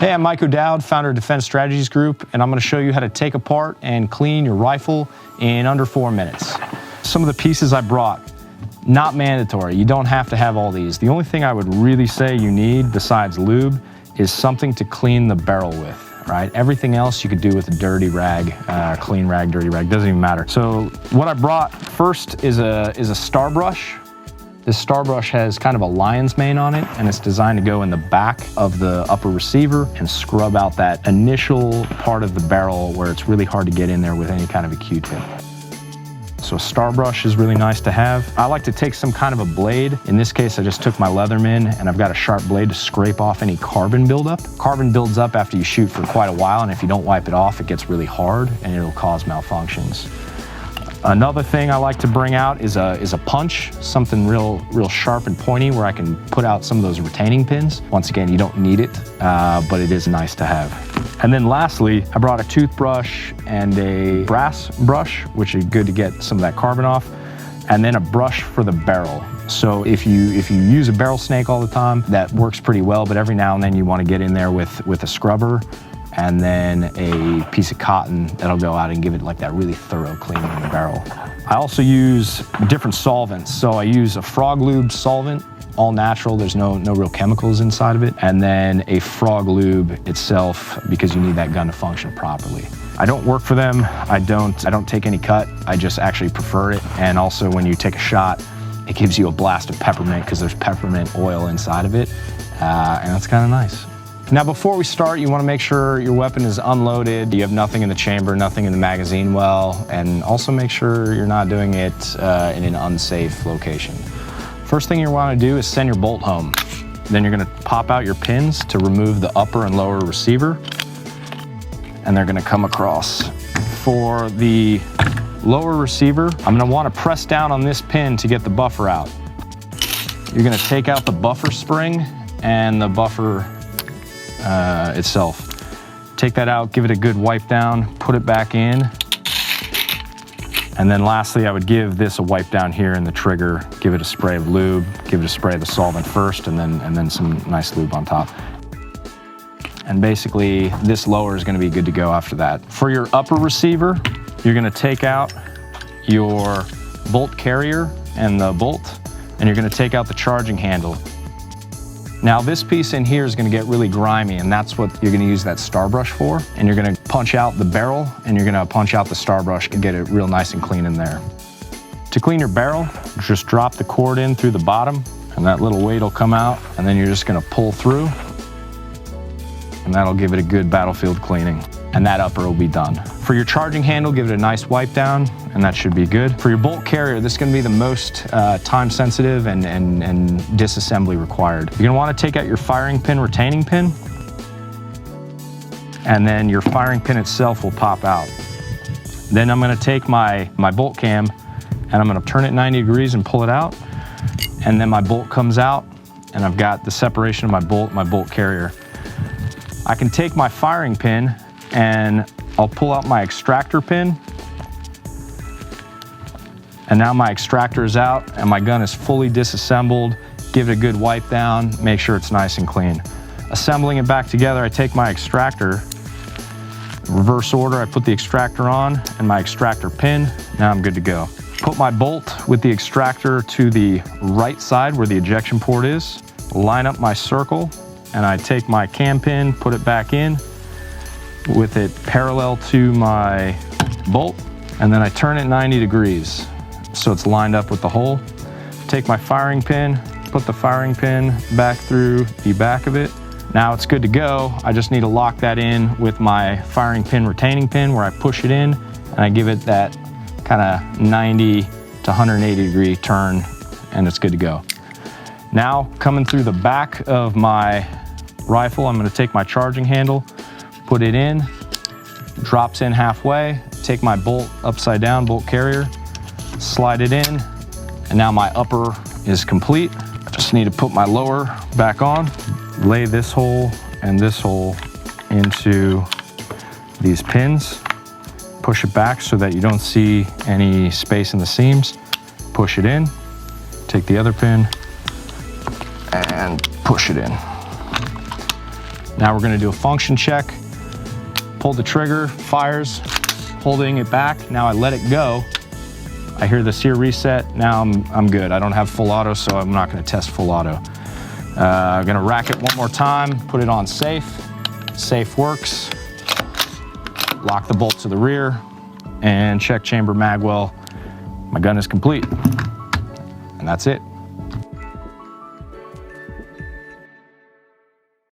Hey, I'm Mike O'Dowd, founder of Defense Strategies Group, and I'm going to show you how to take apart and clean your rifle in under 4 minutes. Some of the pieces I brought, not mandatory. You don't have to have all these. The only thing I would really say you need besides lube is something to clean the barrel with, right? Everything else you could do with a dirty rag, clean rag, dirty rag, doesn't even matter. So what I brought first is a star brush. This star brush has kind of a lion's mane on it, and it's designed to go in the back of the upper receiver and scrub out that initial part of the barrel where it's really hard to get in there with any kind of a Q-tip. So a star brush is really nice to have. I like to take some kind of a blade. In this case, I just took my Leatherman, and I've got a sharp blade to scrape off any carbon buildup. Carbon builds up after you shoot for quite a while, and if you don't wipe it off, it gets really hard and it'll cause malfunctions. Another thing I like to bring out is a punch, something real sharp and pointy where I can put out some of those retaining pins. Once again, you don't need it, but it is nice to have. And then lastly, I brought a toothbrush and a brass brush, which is good to get some of that carbon off, and then a brush for the barrel. So if you use a barrel snake all the time, that works pretty well, but every now and then you want to get in there with a scrubber and then a piece of cotton that'll go out and give it like that really thorough cleaning in the barrel. I also use different solvents. So I use a frog lube solvent, all natural, there's no real chemicals inside of it, and then a frog lube itself because you need that gun to function properly. I don't work for them, I don't take any cut, I just actually prefer it, and also when you take a shot, it gives you a blast of peppermint because there's peppermint oil inside of it, and that's kind of nice. Now before we start, you want to make sure your weapon is unloaded, you have nothing in the chamber, nothing in the magazine well, and also make sure you're not doing it in an unsafe location. First thing you want to do is send your bolt home. Then you're going to pop out your pins to remove the upper and lower receiver, and they're going to come across. For the lower receiver, I'm going to want to press down on this pin to get the buffer out. You're going to take out the buffer spring and the buffer itself. Take that out, give it a good wipe down, put it back in, and then lastly I would give this a wipe down here in the trigger, give it a spray of lube, give it a spray of the solvent first, and then some nice lube on top. And basically this lower is going to be good to go after that. For your upper receiver, you're going to take out your bolt carrier and the bolt, and you're going to take out the charging handle. Now this piece in here is going to get really grimy, and that's what you're going to use that star brush for. And you're going to punch out the barrel and you're going to punch out the star brush and get it real nice and clean in there. To clean your barrel, just drop the cord in through the bottom and that little weight will come out, and then you're just going to pull through and that'll give it a good battlefield cleaning. And that upper will be done. For your charging handle, give it a nice wipe down, and that should be good. For your bolt carrier, this is going to be the most time sensitive and disassembly required. You're going to want to take out your firing pin retaining pin, and then your firing pin itself will pop out. Then I'm going to take my bolt cam and I'm going to turn it 90 degrees and pull it out, and then my bolt comes out and I've got the separation of my bolt carrier. I can take my firing pin and I'll pull out my extractor pin, and now my extractor is out and my gun is fully disassembled. Give it a good wipe down, make sure it's nice and clean. Assembling it back together, I take my extractor, reverse order, I put the extractor on and my extractor pin, now I'm good to go. Put my bolt with the extractor to the right side where the ejection port is, line up my circle, and I take my cam pin, put it back in with it parallel to my bolt, and then I turn it 90 degrees so it's lined up with the hole. Take my firing pin, put the firing pin back through the back of it. Now it's good to go. I just need to lock that in with my firing pin retaining pin where I push it in and I give it that kind of 90 to 180 degree turn, and it's good to go. Now coming through the back of my rifle, I'm going to take my charging handle, put it in, drops in halfway, take my bolt upside down, bolt carrier, slide it in, and now my upper is complete. I just need to put my lower back on, lay this hole and this hole into these pins, push it back so that you don't see any space in the seams, push it in, take the other pin and push it in. Now we're gonna do a function check. Pull the trigger, fires, holding it back. Now I let it go. I hear the sear reset. Now I'm good. I don't have full auto, so I'm not gonna test full auto. I'm gonna rack it one more time, put it on safe. Safe works. Lock the bolt to the rear and check chamber mag well. My gun is complete. And that's it.